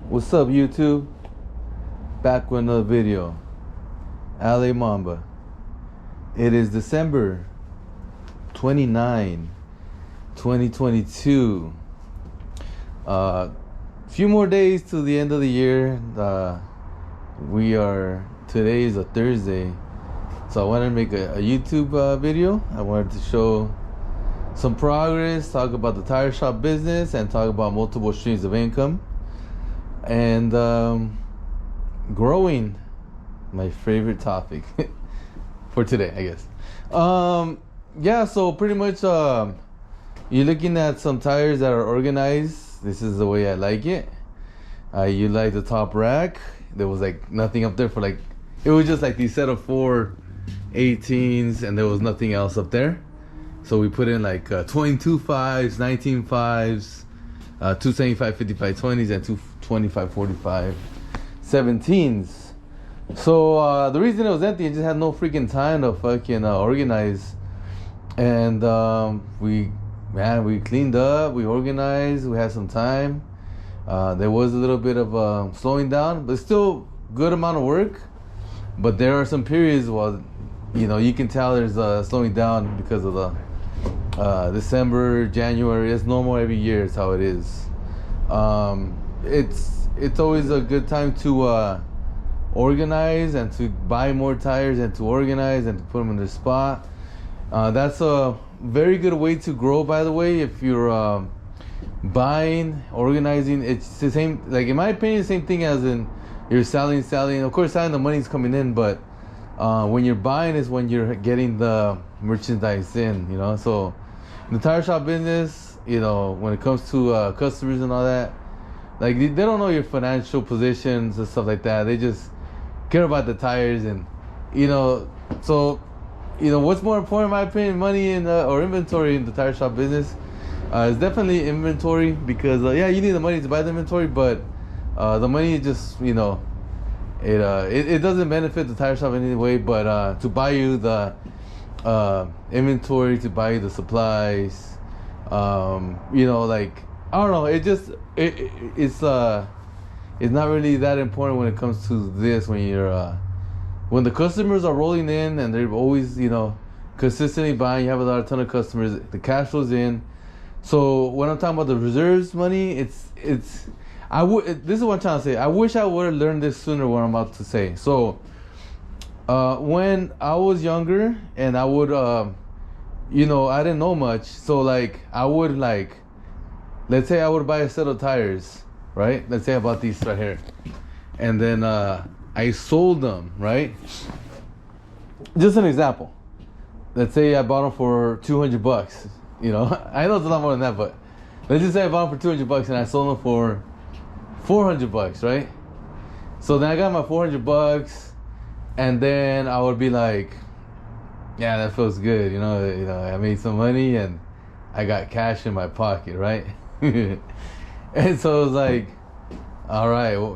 What's up, YouTube? Back with another video. LA Mamba. It is December 29, 2022. Few more days to the end of the year. Today is a Thursday. So I wanted to make a YouTube video. I wanted to show some progress, talk about the tire shop business, and talk about multiple streams of income. And growing, my favorite topic for today, I guess. Yeah, so pretty much you're looking at some tires that are organized. This is the way I like it. You like the top rack. There was like nothing up there for like, it was just like these set of 4 18s and there was nothing else up there. So we put in like 22 5s, 19 5s, 275 55 20s, and 225 45 17s. So the reason it was empty, it just had no freaking time to fucking organize. And we cleaned up, we organized, we had some time. There was a little bit of slowing down, but still good amount of work. But there are some periods where, you can tell there's slowing down because of the December, January. It's normal every year. It's how it is. It's always a good time to organize and to buy more tires and to organize and to put them in their spot. That's a very good way to grow, by the way. If you're buying, organizing, it's the same, like in my opinion, the same thing as in you're selling. Of course, selling, the money's coming in, but when you're buying is when you're getting the merchandise in, So in the tire shop business, when it comes to customers and all that, like they don't know your financial positions and stuff like that. They just care about the tires and, so, what's more important in my opinion, money or inventory in the tire shop business? It's definitely inventory because, you need the money to buy the inventory, but the money just, it doesn't benefit the tire shop in any way, but to buy you the inventory, to buy you the supplies, like, I don't know, it's not really that important when it comes to this. When the customers are rolling in and they're always, consistently buying, you have a ton of customers, the cash flow's in. So when I'm talking about the reserves money, this is what I'm trying to say. I wish I would have learned this sooner, what I'm about to say. So when I was younger and I would, I didn't know much. So like I would let's say I would buy a set of tires, right? Let's say I bought these right here. And then I sold them, right? Just an example. Let's say I bought them for $200. I know it's a lot more than that, but let's just say I bought them for $200 and I sold them for $400, right? So then I got my $400 and then I would be like, yeah, that feels good. I made some money and I got cash in my pocket, right? And so it was like, all right, well,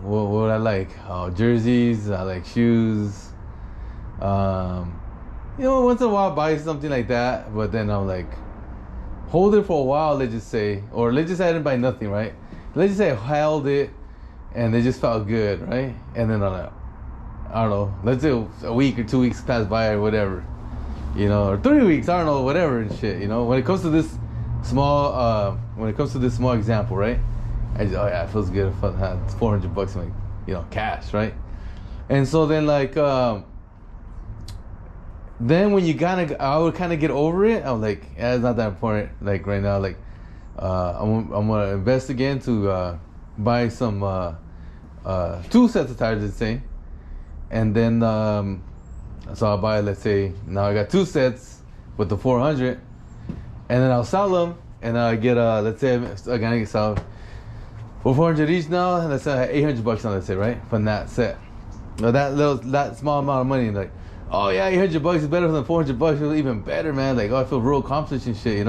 what would I like? Oh, jerseys, I like shoes. Once in a while buy something like that, but then I'm like, hold it for a while, let's just say, or let's just say I didn't buy nothing, right? Let's just say I held it and it just felt good, right? And then I'm like, I don't know, let's say a week or 2 weeks pass by or whatever, or 3 weeks, I don't know, whatever and shit, when it comes to this small example, right? I just, oh yeah, it feels good if I had $400 in like, cash, right? And so then like, then when I would kind of get over it. I was like, yeah, it's not that important. Like right now, like, I'm gonna invest again to buy some 2 sets of tires, let's say, and then so I'll buy, let's say, now I got 2 sets with the 400, and then I'll sell them, and I get let's say I gotta sell for 400 each now, and let's say I have $800 now, let's say, right, from that set. Now that small amount of money, like, oh yeah, $800 is better than $400. It's even better, man. Like, oh, I feel real accomplished and shit,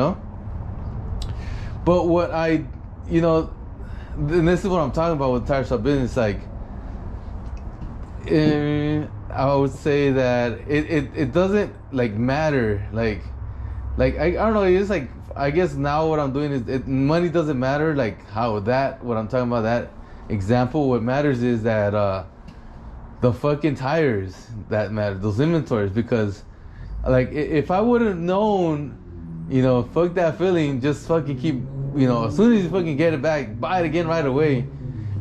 But what and this is what I'm talking about with tire shop business. Like, I would say that it doesn't like matter. Like I don't know. It's like, I guess now what I'm doing is money doesn't matter. Like how that what I'm talking about, that example. What matters is that the fucking tires that matter, those inventories. Because like if I would have known, fuck that feeling, just fucking keep, as soon as you fucking get it back, buy it again right away,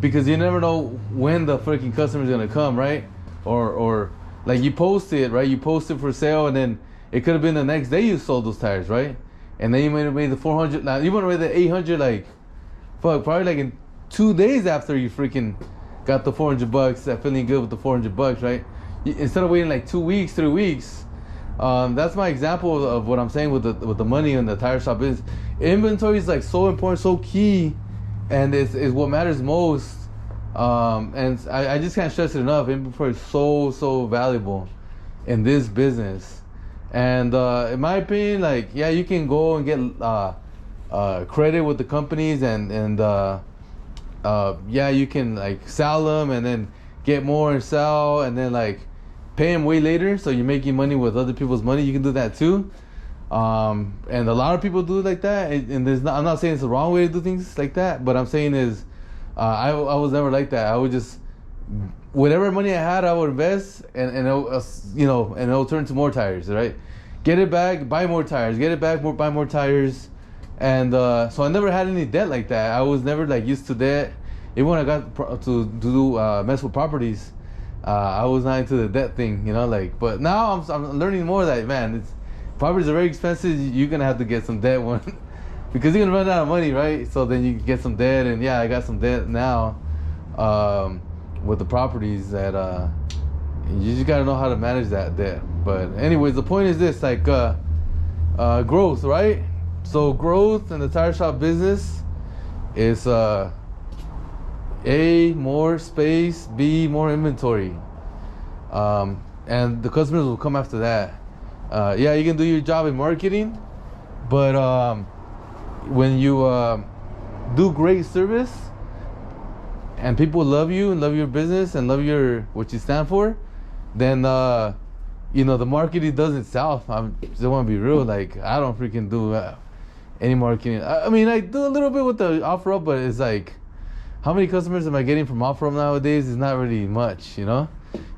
because you never know when the freaking customer's gonna come, right? Or like you post it, right? You post it for sale, and then it could have been the next day you sold those tires, right? And then you might have made the 400. Now you would have made the 800, like, fuck, probably like in 2 days after you freaking got the $400, that feeling good with the $400, right? Instead of waiting like 2 weeks, 3 weeks. That's my example of what I'm saying with the money in the tire shop. Is inventory is like so important, so key, and it's what matters most. And I just can't stress it enough. Inventory is so valuable in this business. And in my opinion, like, yeah, you can go and get credit with the companies, and yeah, you can like sell them and then get more and sell, and then like pay them way later, so you're making money with other people's money. You can do that too. And a lot of people do it like that. And I'm not saying it's the wrong way to do things like that, but I'm saying is I was never like that. I would just, whatever money I had, I would invest, and it'll turn to more tires, right? Get it back, buy more tires. Get it back, buy more tires. And so I never had any debt like that. I was never like used to debt. Even when I got to do mess with properties, I was not into the debt thing, like. But now I'm learning more that, man, properties are very expensive. You're gonna have to get some debt one because you're gonna run out of money, right? So then you can get some debt, and yeah, I got some debt now with the properties that you just gotta know how to manage that debt. But anyways, the point is this, like growth, right? So growth in the tire shop business is A, more space, B, more inventory, and the customers will come after that. Yeah, you can do your job in marketing, but when you do great service and people love you and love your business and love what you stand for, then the marketing does itself. I just want to be real. Like, I don't freaking do any marketing. I mean, I do a little bit with the OfferUp, but it's like, how many customers am I getting from OfferUp nowadays? It's not really much,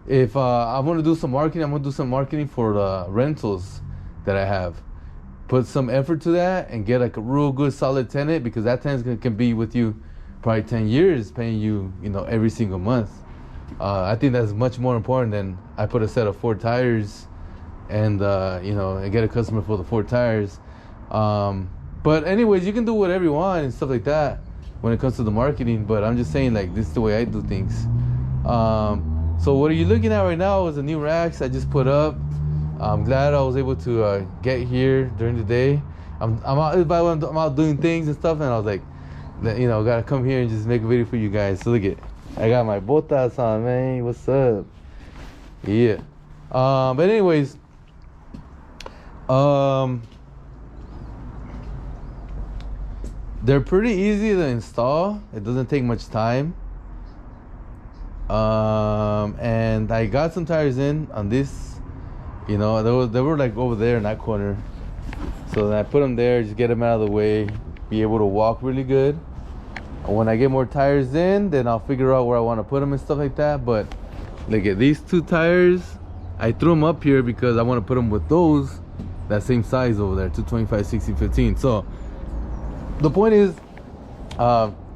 If I'm going to do some marketing, I'm going to do some marketing for the rentals that I have. Put some effort to that and get like a real good solid tenant, because that tenant can be with you probably 10 years, paying you, every single month. I think that's much more important than I put a set of 4 tires and, and get a customer for the 4 tires. But anyways, you can do whatever you want and stuff like that when it comes to the marketing, but I'm just saying, like, this is the way I do things. So what are you looking at right now is the new racks I just put up. I'm glad I was able to get here during the day. I'm out doing things and stuff, and I was like, gotta come here and just make a video for you guys. So look at, I got my botas on, man. What's up? Yeah. But anyways, they're pretty easy to install. It doesn't take much time. And I got some tires in on this. They were like over there in that corner. So then I put them there, just get them out of the way, be able to walk really good. And when I get more tires in, then I'll figure out where I want to put them and stuff like that. But look at these 2 tires. I threw them up here because I want to put them with those, that same size over there, 225, 60, 15. So the point is,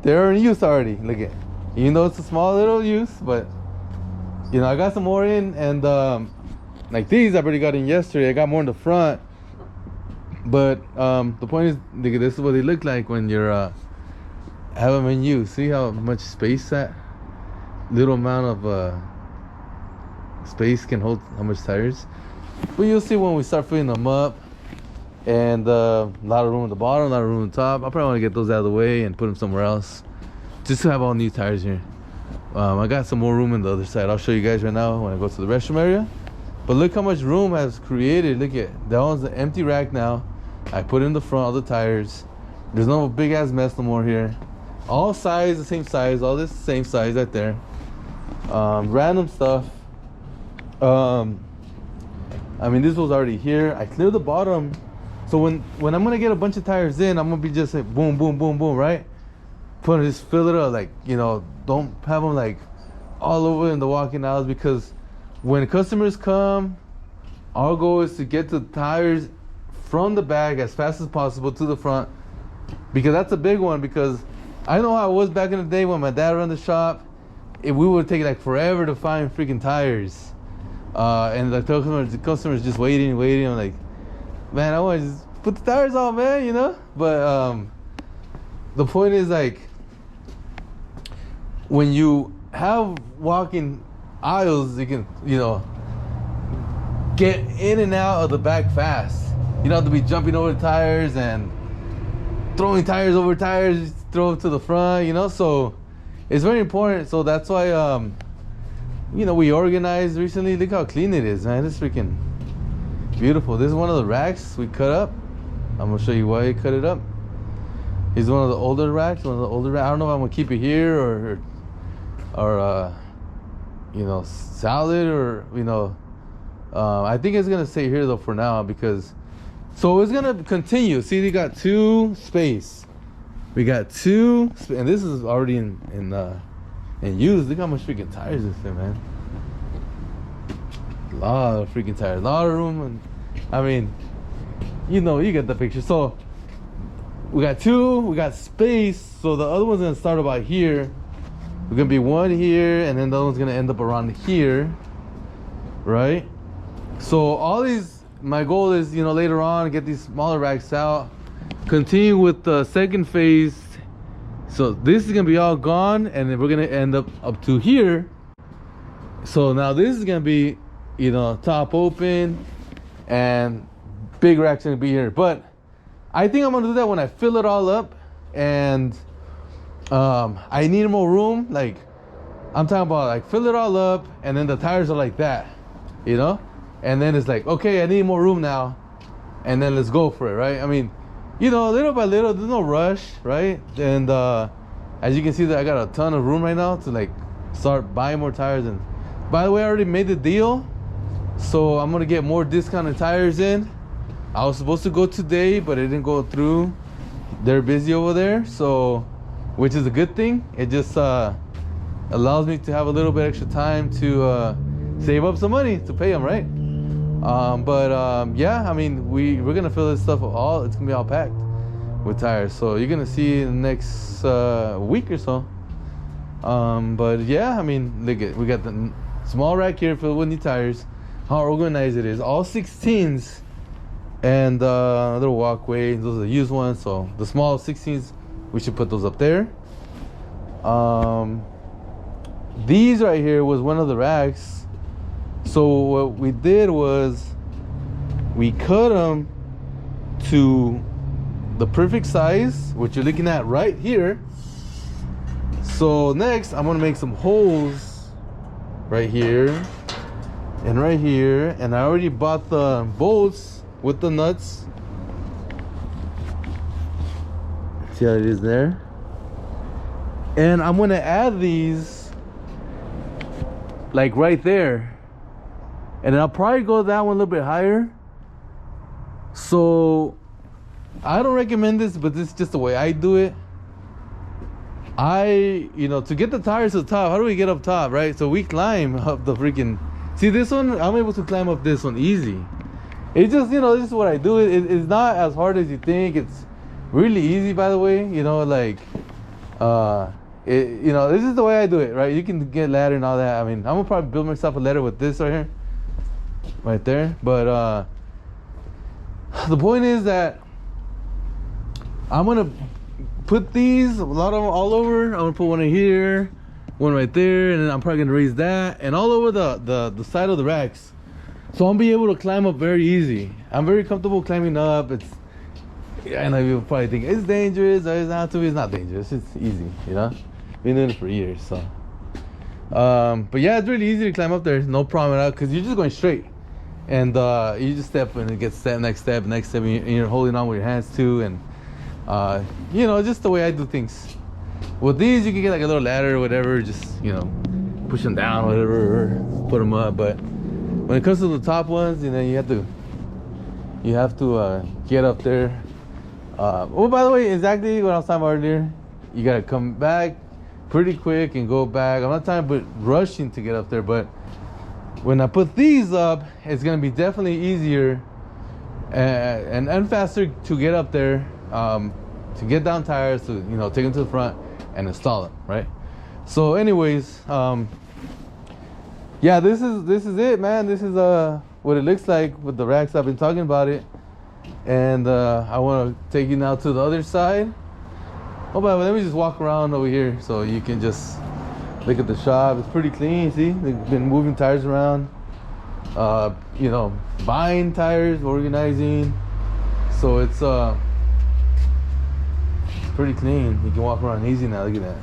they're in use already. Look at, even though it's a small little use, but I got some more in, and like these I already got in yesterday. I got more in the front, but the point is, look at, this is what they look like when you're have them in use. See how much space that little amount of space can hold, how much tires. But you'll see when we start filling them up. And a lot of room at the bottom, a lot of room at the top. I probably want to get those out of the way and put them somewhere else, just to have all new tires here. I got some more room on the other side. I'll show you guys right now when I go to the restroom area. But look how much room has created. Look at that, one's an empty rack now. I put in the front all the tires. There's no big ass mess no more here. All size, the same size. All this same size right there. Random stuff. I mean, this was already here. I cleared the bottom. So when I'm gonna get a bunch of tires in, I'm gonna be just like boom, boom, boom, boom, right? just fill it up, like, you know, don't have them like all over in the walking aisles, because when customers come, our goal is to get the tires from the back as fast as possible to the front, because that's a big one. Because I know how it was back in the day when my dad ran the shop. We would take like forever to find freaking tires, and the customers just waiting. I'm like, man, I want to just put the tires on, man, you know. But the point is, like, when you have walking aisles, you can, you know, get in and out of the back fast. You don't have to be jumping over tires and throwing tires over tires, just throw it to the front, you know. So it's very important. So that's why, you know, we organized recently. Look how clean it is, man. It's freaking beautiful. This is one of the racks we cut up. I'm gonna show you why I cut it up. It's one of the older racks. I don't know if I'm gonna keep it here or you know, salad, or, you know, I think it's gonna stay here though for now, because so it's gonna continue. See, we got two space. We got two, and this is already in use. Look how much freaking tires this thing, man. A lot of freaking tires, a lot of room, and I mean, you know, you get the picture. So we got two, we got space. So the other one's gonna start about here. We're gonna be one here, and then the other one's gonna end up around here, right? So all these, my goal is, you know, later on, get these smaller racks out, continue with the second phase. So this is gonna be all gone, and then we're gonna end up to here. So now this is gonna be, you know, top open, and big rack's gonna be here. But I think I'm gonna do that when I fill it all up, and I need more room. Like, I'm talking about, like, fill it all up, and then the tires are like that, you know, and then it's like, okay, I need more room now, and then let's go for it, right? I mean, you know, little by little, there's no rush, right? And as you can see, that I got a ton of room right now to, like, start buying more tires. And by the way, I already made the deal, so I'm gonna get more discounted tires in. I was supposed to go today, but it didn't go through. They're busy over there, so, which is a good thing. It just allows me to have a little bit extra time to save up some money to pay them, right? Yeah, I mean, we're gonna fill this stuff all. It's gonna be all packed with tires, so you're gonna see in the next week or so. But yeah, I mean, look at, we got the small rack here filled with new tires. How organized it is, all 16s, and a little walkway. Those are the used ones, so the small 16s, we should put those up there. These right here was one of the racks. So what we did was we cut them to the perfect size, which you're looking at right here. So next, I'm gonna make some holes right here and right here, and I already bought the bolts with the nuts. See how it is there? And I'm gonna add these like right there, and then I'll probably go that one a little bit higher. So I don't recommend this, but this is just the way I do it. You know, to get the tires to the top, how do we get up top, right? So we climb up the freaking, see this one, I'm able to climb up this one easy. It's just, you know, this is what I do. It's not as hard as you think. It's really easy, by the way, you know, like, you know, this is the way I do it, right? You can get ladder and all that. I mean, I'm gonna probably build myself a ladder with this right here, right there. But the point is that I'm gonna put these, a lot of them all over. I'm gonna put one in here, one right there, and then I'm probably gonna raise that, and all over the side of the racks. So I'm be able to climb up very easy. I'm very comfortable climbing up. I know you'll probably think it's dangerous, or it's not to be. It's not dangerous. It's easy, you know. Been doing it for years, so. But yeah, it's really easy to climb up there. No problem at all, because you're just going straight, and you just step and it gets step, next step, and you're holding on with your hands too, and you know, just the way I do things. With these, you can get like a little ladder or whatever, just, you know, push them down, whatever, or put them up. But when it comes to the top ones, you know, you have to get up there. Oh, by the way, exactly what I was talking about earlier. you gotta come back pretty quick and go back. I'm not talking about rushing to get up there, but when I put these up, it's gonna be definitely easier and faster to get up there, to get down tires, to take them to the front and install them, right? So anyways, yeah, this is it, man. This is what it looks like with the racks. I've been talking about it, and I want to take you now to the other side. Oh, but let me just walk around over here so you can just look at the shop. It's pretty clean. See, they've been moving tires around, buying tires, organizing. So it's pretty clean. You can walk around easy now. Look at that.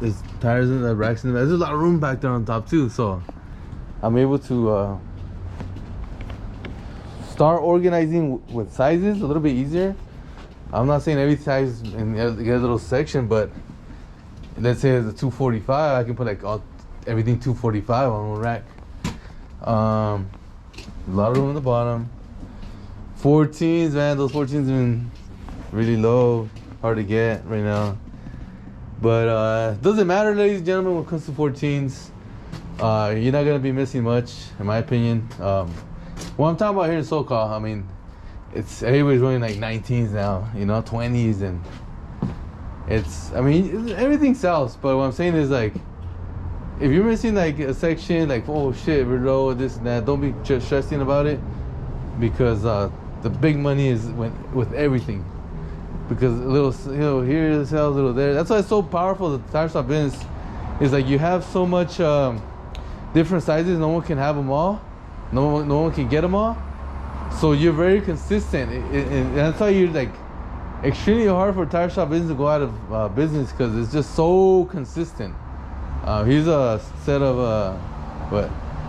There's tires in the racks in the back. There's a lot of room back there on top too, so I'm able to start organizing with sizes a little bit easier. I'm not saying every size in get a little section, but let's say it's a 245, I can put like everything 245 on one rack. A lot of room on the bottom. 14s, man, those 14s have been really low, hard to get right now. But it doesn't matter, ladies and gentlemen, when it comes to 14s. You're not gonna be missing much, in my opinion. What I'm talking about here in SoCal, I mean, it's everybody's running like 19s now, 20s, and everything sells. But what I'm saying is, like, if you're missing like a section, like, oh shit, we're low, this and that, don't be just stressing about it, because the big money is with everything. Because a little, here sells, a little there. That's why it's so powerful. The tire shop business is like, you have so much different sizes. No one can have them all. No one can get them all. So you're very consistent, and that's why you're like extremely hard for tire shop business to go out of business, because it's just so consistent. Here's a set of I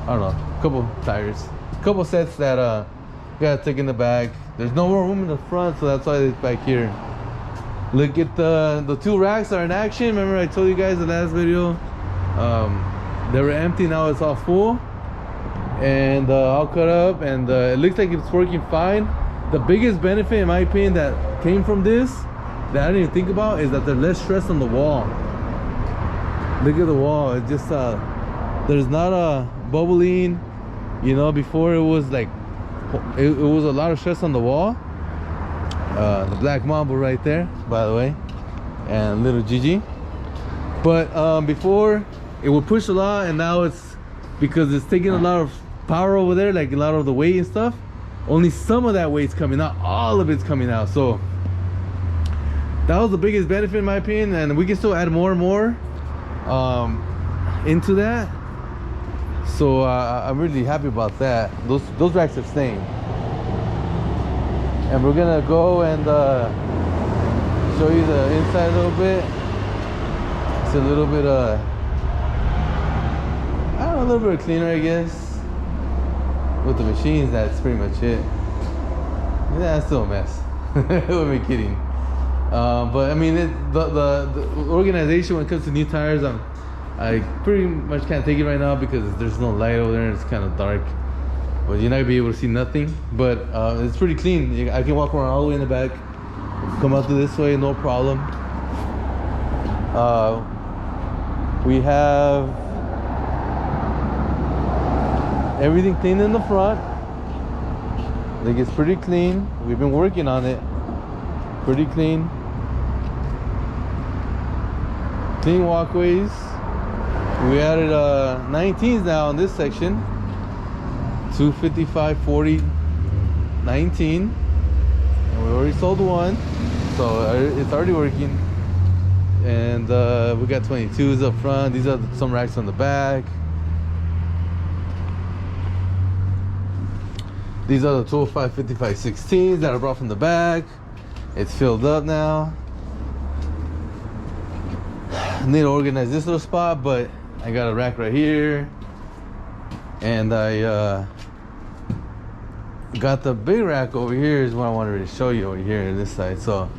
don't know, a couple tires, a couple sets that you gotta take in the back. There's no more room in the front, so that's why it's back here. Look at the two racks are in action. Remember I told you guys in the last video, they were empty, now it's all full and all cut up, and it looks like it's working fine. The biggest benefit, in my opinion, that came from this that I didn't even think about is that there's less stress on the wall. Look at the wall. It just there's not a bubbling. Before it was like it was a lot of stress on the wall. The Black Mamba right there, by the way, and little Gigi. But before it would push a lot, and now it's, because it's taking a lot of power over there, like a lot of the weight and stuff, only some of that weight's coming out, all of it's coming out. So that was the biggest benefit, in my opinion, and we can still add more and more into that. So I'm really happy about that. Those racks are staying, and we're gonna go and show you the inside a little bit. It's a little bit I don't know, a little bit cleaner, I guess. With the machines, that's pretty much it. Yeah, it's still a mess. Who am I kidding? But I mean, the organization when it comes to new tires, I pretty much can't take it right now because there's no light over there and it's kind of dark. But you're not gonna be able to see nothing. But it's pretty clean. I can walk around all the way in the back, come out to this way, no problem. We have everything clean in the front. I think it's pretty clean. We've been working on it. Pretty clean. Clean walkways. We added 19s now in this section. 255, 40, 19. And we already sold one, so it's already working. And we got 22s up front. These are some racks on the back. These are the 205, 55, 16s that I brought from the back. It's filled up now. I need to organize this little spot, but I got a rack right here. And I got the big rack over here is what I wanted to show you over here on this side. So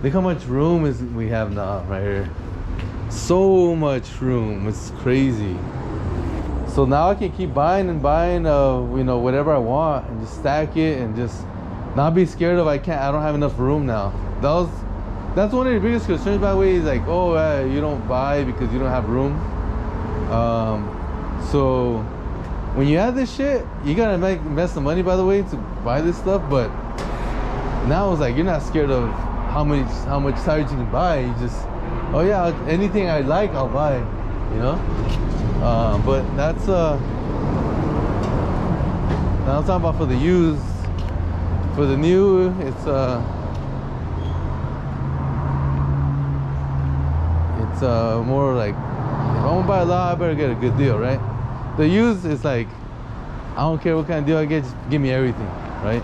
look how much room we have now right here. So much room, it's crazy. So now I can keep buying and buying, whatever I want, and just stack it and just not be scared of I don't have enough room now. That's one of the biggest concerns, by the way, is like, oh, you don't buy because you don't have room. So when you have this shit, you gotta invest the money, by the way, to buy this stuff. But now it's like you're not scared of how much tires you can buy. You just, oh yeah, anything I like, I'll buy. You know. But that's now I'm talking about for the used. For the new, it's more like, if I want to buy a lot, I better get a good deal, right? The used is like, I don't care what kind of deal I get, just give me everything, right?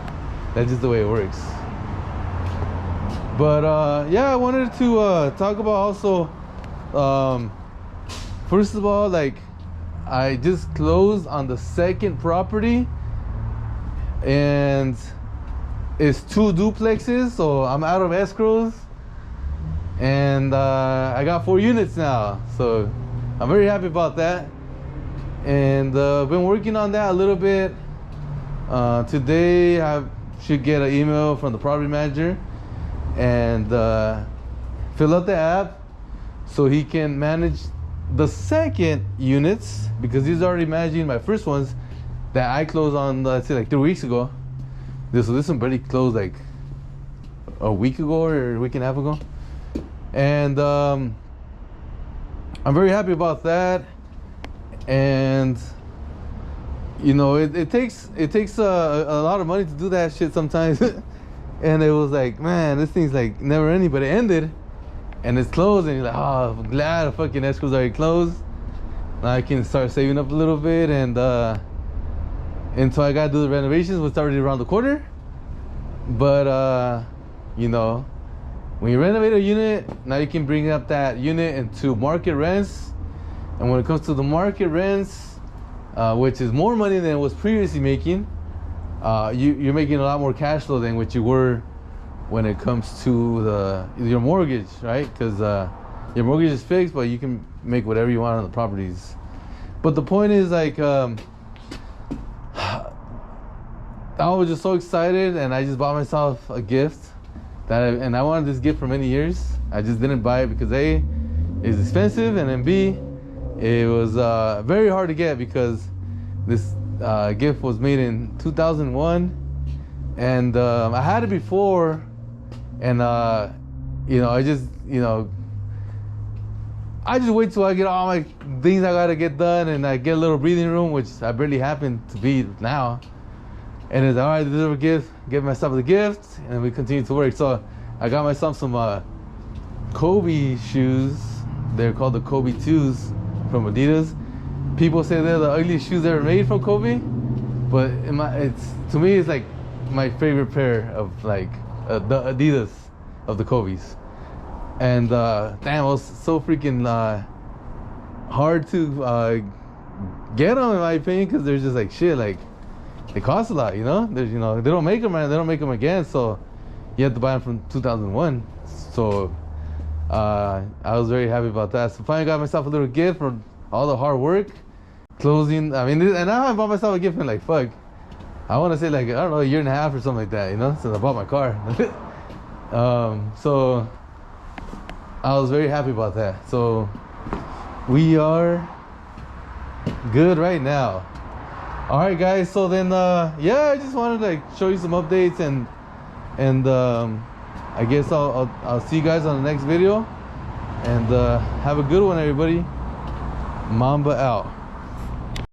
That's just the way it works. But yeah, I wanted to talk about also, first of all, like, I just closed on the second property, and it's 2 duplexes, so I'm out of escrows, and I got 4 units now, so I'm very happy about that. And been working on that a little bit. Today I should get an email from the property manager and fill out the app so he can manage the second units, because he's already managing my first ones that I closed on, let's say, like 3 weeks ago. This one barely closed like a week ago or a week and a half ago. And I'm very happy about that. And you know, it takes a lot of money to do that shit sometimes. And it was like, man, this thing's like never ending, but it ended and it's closed, and you're like, oh, I'm glad the fucking escrow's already closed. Now I can start saving up a little bit, and so I gotta do the renovations, which is already around the corner. But you know, when you renovate a unit, now you can bring up that unit into market rents. And when it comes to the market rents, which is more money than it was previously making, you're making a lot more cash flow than what you were when it comes to your mortgage, right? Because your mortgage is fixed, but you can make whatever you want on the properties. But the point is, like, I was just so excited, and I just bought myself a gift and I wanted this gift for many years. I just didn't buy it because A, it's expensive, and then B, it was very hard to get, because this gift was made in 2001, and I had it before, and you know, I just wait till I get all my things I gotta get done, and I get a little breathing room, which I barely happen to be now. And it's all right, this is a gift, give myself the gift, and we continue to work. So I got myself some Kobe shoes. They're called the Kobe 2s from Adidas. People say they're the ugliest shoes ever made from Kobe, but to me, it's like my favorite pair of, like, the Adidas of the Kobe's. And damn, it was so freaking hard to get them, in my opinion, because they're just like shit. Like, they cost a lot, you know. There's, they don't make them, and they don't make them again, so you have to buy them from 2001. So I was very happy about that. So finally got myself a little gift for all the hard work closing. I mean, and now I bought myself a gift in, like, fuck, I want to say, like, I don't know, a year and a half or something like that, since I bought my car. So I was very happy about that. So we are good right now. All right, guys. So then, yeah, I just wanted to, like, show you some updates, and I guess I'll see you guys on the next video, and have a good one, everybody. Mamba out.